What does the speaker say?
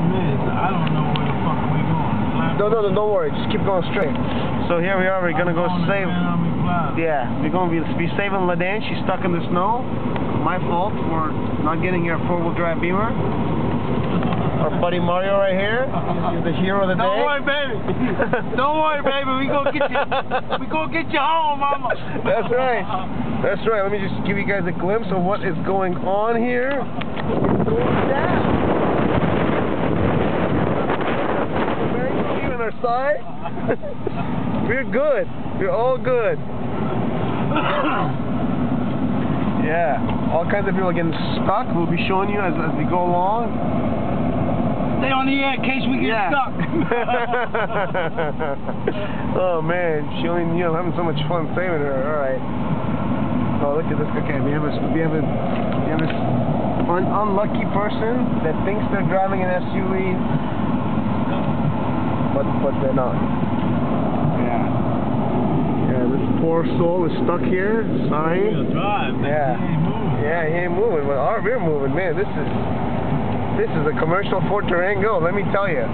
problem is, I don't know where the fuck we going. No, don't worry. Just keep going straight. So here we are. We're gonna go save. Yeah, we're gonna be saving Ladan. She's stuck in the snow. My fault for not getting her four-wheel drive Beamer. Our buddy Mario right here. He's the hero of the day. Don't worry, baby. Don't worry, baby. We gonna get you. We gonna get you home, mama. That's right. That's right. Let me just give you guys a glimpse of what is going on here. It's going down. On our side. We're good. We're all good. Yeah. All kinds of people are getting stuck. We'll be showing you as we go along. Stay on the air in case we get stuck. Oh man, showing you, having so much fun saving her. All right. Oh, look at this. Okay, we have a unlucky person that thinks they're driving an SUV, but they're not. Yeah, this poor soul is stuck here. Sorry. Drive, man. Yeah. He ain't moving. Yeah, he ain't moving. But we're moving, man. This is a commercial for Durango, let me tell you.